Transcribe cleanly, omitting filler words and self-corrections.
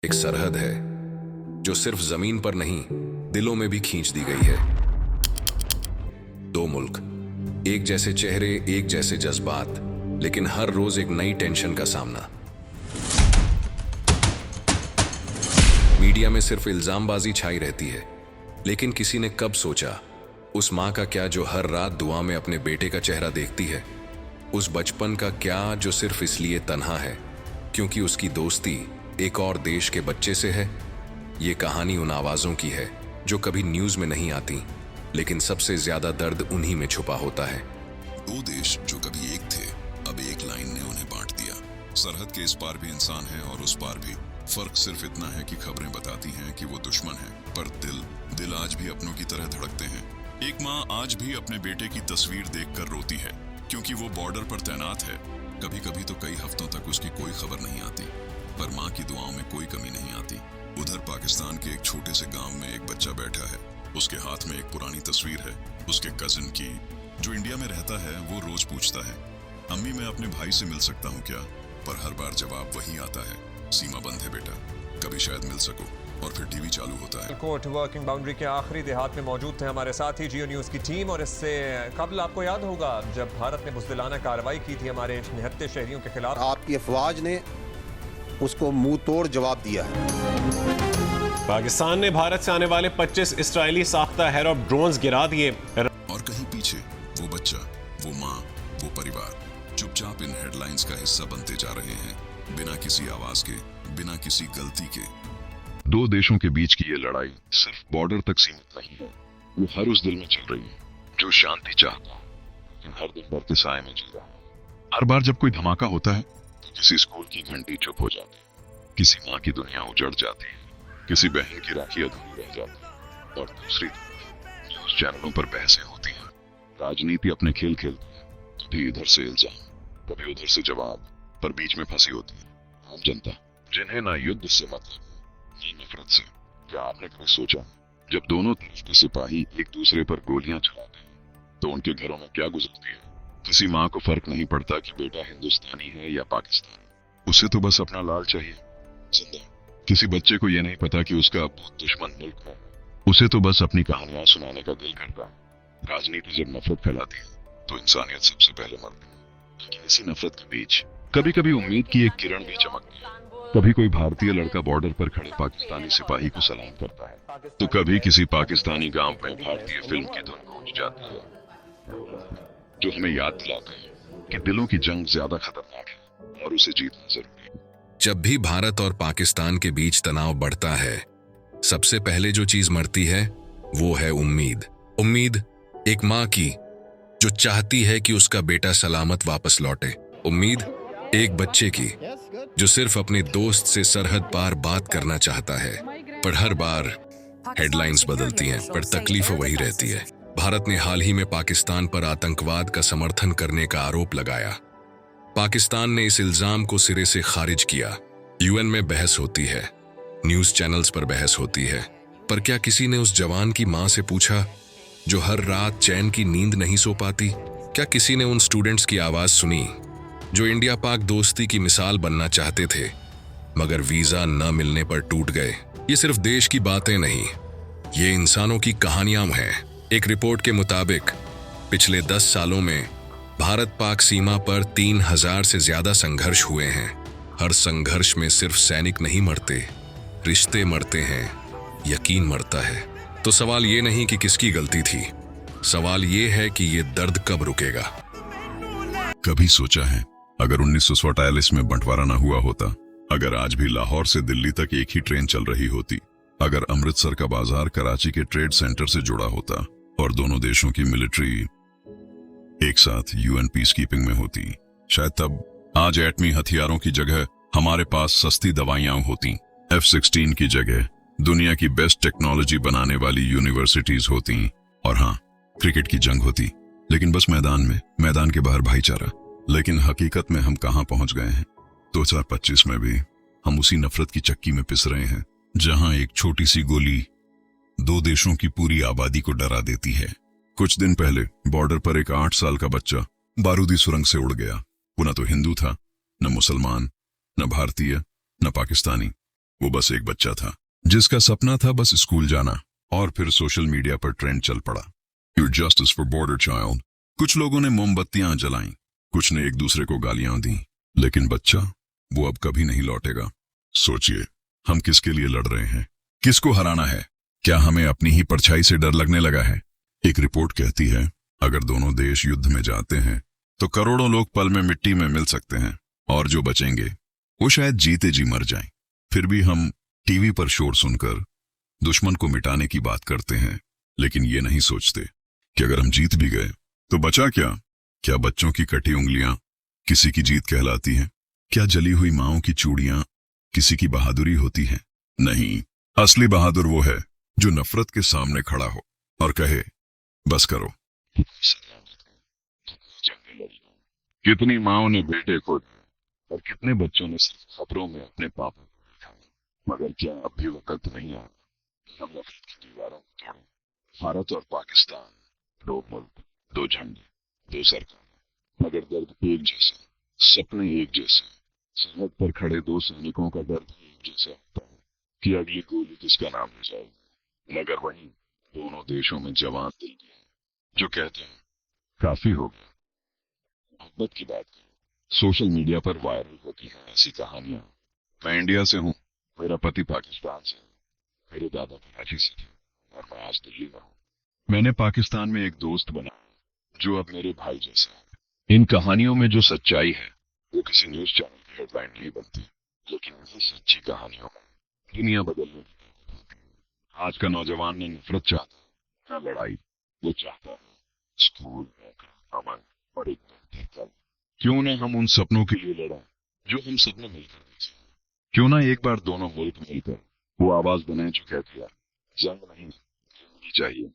एक सरहद है जो सिर्फ जमीन पर नहीं, दिलों में भी खींच दी गई है। दो मुल्क, एक जैसे चेहरे, एक जैसे जज्बात, लेकिन हर रोज एक नई टेंशन का सामना। मीडिया में सिर्फ इल्जामबाजी छाई रहती है, लेकिन किसी ने कब सोचा उस मां का क्या जो हर रात दुआ में अपने बेटे का चेहरा देखती है? उस बचपन का क्या जो सिर्फ इसलिए तन्हा है क्योंकि उसकी दोस्ती एक और देश के बच्चे से है? ये कहानी उन आवाजों की है जो कभी न्यूज में नहीं आती, लेकिन सबसे ज्यादा दर्द उन्हीं में छुपा होता है। दो देश जो कभी एक थे, अब एक लाइन ने उन्हें बांट दिया। सरहद के इस पार भी इंसान है और उस पार भी। फर्क सिर्फ इतना है कि खबरें बताती हैं कि वो दुश्मन है, पर दिल आज भी अपनों की तरह धड़कते हैं। एक माँ आज भी अपने बेटे की तस्वीर देखकर रोती है, क्योंकि वो बॉर्डर पर तैनात है। कभी कभी तो कई हफ्तों तक उसकी कोई खबर नहीं आती, पर माँ की दुआओं में कोई कमी नहीं आती। उधर पाकिस्तान के एक छोटे से गांव में एक बच्चा बैठा है। उसके हाथ में एक पुरानी तस्वीर है, उसके कजिन की, जो इंडिया में रहता है। वो रोज पूछता है, अम्मी मैं अपने भाई से मिल सकता हूँ क्या? पर हर बार जवाब वही आता है, सीमा बंद है बेटा, कभी शायद मिल सको। और फिर टीवी चालू होता है। कोर्ट वर्किंग बाउंड्री के आखिरी देहात में मौजूद थे हमारे साथ ही जियो न्यूज़ की टीम। और इससे कबल आपको याद होगा जब भारत ने बुज़दिलाना कार्रवाई की थी हमारे निहत्थे शहरियों के खिलाफ, आपकी अफवाज ने उसको मुंह तोड़ जवाब दिया है। पाकिस्तान ने भारत से आने वाले 25 इस्राएली साख्ता हेरोप ड्रोन्स गिरा दिए। और कहीं पीछे वो बच्चा, वो माँ, वो परिवार चुपचाप इन हेडलाइंस का हिस्सा बनते जा रहे हैं, बिना किसी आवाज के, बिना किसी गलती के। दो देशों के बीच की ये लड़ाई सिर्फ बॉर्डर तक सीमित नहीं है, वो हर उस दिल में चल रही है जो शांति चाहता है, लेकिन हर दिन डर के साए में जी रहा है। हर बार जब कोई धमाका होता है तो किसी स्कूल की घंटी चुप हो जाती है, किसी माँ की दुनिया उजड़ जाती है, किसी बहन की राखी अधूरी रह जाती है, और दूसरी तरफ न्यूज चैनलों पर बहसें होती हैं। राजनीति अपने खेल खेलती है, कभी इधर से इल्जाम, कभी उधर से जवाब, पर बीच में फंसी होती है आम जनता, जिन्हें ना युद्ध से मतलब नफरत से। क्या आपने कभी सोचा जब दोनों तरफ के सिपाही एक दूसरे पर गोलियां चलाते हैं तो उनके घरों में क्या गुजरती है? किसी माँ को फर्क नहीं पड़ता कि बेटा हिंदुस्तानी है या पाकिस्तानी, उसे तो बस अपना लाल चाहिए जिंदा। किसी बच्चे को यह नहीं पता कि उसका दुश्मन मुल्क है, उसे तो बस अपनी कहानियां सुनाने का दिल करता है। राजनीति जब नफरत फैलाती है तो इंसानियत सबसे पहले मरती है, लेकिन इसी नफरत के बीच कभी कभी उम्मीद की एक किरण भी चमकती है। कभी कोई भारतीय लड़का बॉर्डर पर खड़े पाकिस्तानी सिपाही को सलाम करता है, तो कभी किसी पाकिस्तानी गांव में भारतीय फिल्म की धुन गूंज जाती है, जो हमें याद दिलाता है कि दिलों की जंग ज्यादा खतरनाक है और उसे जीतना जरूरी है। जब भी भारत और पाकिस्तान के बीच तनाव बढ़ता है, सबसे पहले जो चीज मरती है वो है उम्मीद। उम्मीद एक माँ की जो चाहती है कि उसका बेटा सलामत वापस लौटे। उम्मीद एक बच्चे की जो सिर्फ अपने दोस्त से सरहद पार बात करना चाहता है। पर हर बार हेडलाइंस बदलती हैं, पर तकलीफ वही रहती है। भारत ने हाल ही में पाकिस्तान पर आतंकवाद का समर्थन करने का आरोप लगाया। पाकिस्तान ने इस इल्जाम को सिरे से खारिज किया। यूएन में बहस होती है, न्यूज चैनल्स पर बहस होती है, पर क्या किसी ने उस जवान की मां से पूछा जो हर रात चैन की नींद नहीं सो पाती? क्या किसी ने उन स्टूडेंट्स की आवाज सुनी जो इंडिया पाक दोस्ती की मिसाल बनना चाहते थे, मगर वीजा न मिलने पर टूट गए? ये सिर्फ देश की बातें नहीं, ये इंसानों की कहानियां हैं। एक रिपोर्ट के मुताबिक पिछले 10 सालों में भारत पाक सीमा पर 3000 से ज्यादा संघर्ष हुए हैं। हर संघर्ष में सिर्फ सैनिक नहीं मरते, रिश्ते मरते हैं, यकीन मरता है। तो सवाल ये नहीं कि किसकी गलती थी, सवाल ये है कि ये दर्द कब रुकेगा। कभी सोचा है अगर 1947 में बंटवारा न हुआ होता, अगर आज भी लाहौर से दिल्ली तक एक ही ट्रेन चल रही होती, अगर अमृतसर का बाजार कराची के ट्रेड सेंटर से जुड़ा होता और दोनों देशों की मिलिट्री एक साथ यूएन पीस कीपिंग में होती, शायद तब आज एटमी हथियारों की जगह हमारे पास सस्ती दवाइयां होती, F-16 की जगह दुनिया की बेस्ट टेक्नोलॉजी बनाने वाली यूनिवर्सिटीज होती, और हाँ, क्रिकेट की जंग होती, लेकिन बस मैदान के बाहर भाईचारा। लेकिन हकीकत में हम कहां पहुंच गए हैं? 2025 में भी हम उसी नफरत की चक्की में पिस रहे हैं, जहां एक छोटी सी गोली दो देशों की पूरी आबादी को डरा देती है। कुछ दिन पहले बॉर्डर पर एक 8 साल का बच्चा बारूदी सुरंग से उड़ गया। वो न तो हिंदू था, न मुसलमान, न भारतीय, न पाकिस्तानी। वो बस एक बच्चा था जिसका सपना था बस स्कूल जाना, और फिर सोशल मीडिया पर ट्रेंड चल पड़ा, You're justice for border child। कुछ लोगों ने मोमबत्तियां जलाईं, कुछ ने एक दूसरे को गालियां दी, लेकिन बच्चा वो अब कभी नहीं लौटेगा। सोचिए, हम किसके लिए लड़ रहे हैं, किसको हराना है? क्या हमें अपनी ही परछाई से डर लगने लगा है? एक रिपोर्ट कहती है अगर दोनों देश युद्ध में जाते हैं तो करोड़ों लोग पल में मिट्टी में मिल सकते हैं, और जो बचेंगे वो शायद जीते जी मर जाएं। फिर भी हम टीवी पर शोर सुनकर दुश्मन को मिटाने की बात करते हैं, लेकिन ये नहीं सोचते कि अगर हम जीत भी गए तो बचा क्या? क्या बच्चों की कटी उंगलियां किसी की जीत कहलाती हैं? क्या जली हुई माओं की चूड़ियां किसी की बहादुरी होती हैं? नहीं, असली बहादुर वो है जो नफरत के सामने खड़ा हो और कहे बस करो। कितनी माओं ने बेटे खो दिए और कितने बच्चों ने सिर्फ खबरों में अपने पापों को देखा, मगर क्या अब भी वक्त नहीं आया हम नफरत की दीवारों को तोड़ें? भारत और पाकिस्तान, दो मुल्क, दो झंडे, दो सरकार, मगर दर्द एक जैसा, सपने एक जैसे। सरहद पर खड़े दो सैनिकों का दर्द एक जैसा होता है कि अगली गोली किसका नाम ले जाएगी, मगर वहीं दोनों देशों में जवान दिल भी हैं जो कहते हैं काफी हो गया। मोहब्बत की बात करें, सोशल मीडिया पर वायरल होती हैं ऐसी कहानियां। मैं इंडिया से हूँ, मेरा पति पाकिस्तान से है, मेरे दादा कराची से थे और मैं आज दिल्ली में हूँ। मैंने पाकिस्तान में एक दोस्त बनाया जो अब मेरे भाई जैसा है। इन कहानियों में जो सच्चाई है वो किसी न्यूज चैनल की हेडलाइन नहीं बनती, लेकिन इन्हीं सच्ची कहानियों में दुनिया बदलने की ताकत होती है। आज का नौजवान ने नफरत चाहता है, लड़ाई। वो चाहता है स्कूल, नौकरी, अमन और एक बेहतर कल। क्यों न हम उन सपनों के लिए लड़ें जो हम सबने मिलकर देखे। क्यों ना एक बार दोनों मुल्क मिलकर वो आवाज बनाए जो कहती है जंग नहीं, जिंदगी चाहिए।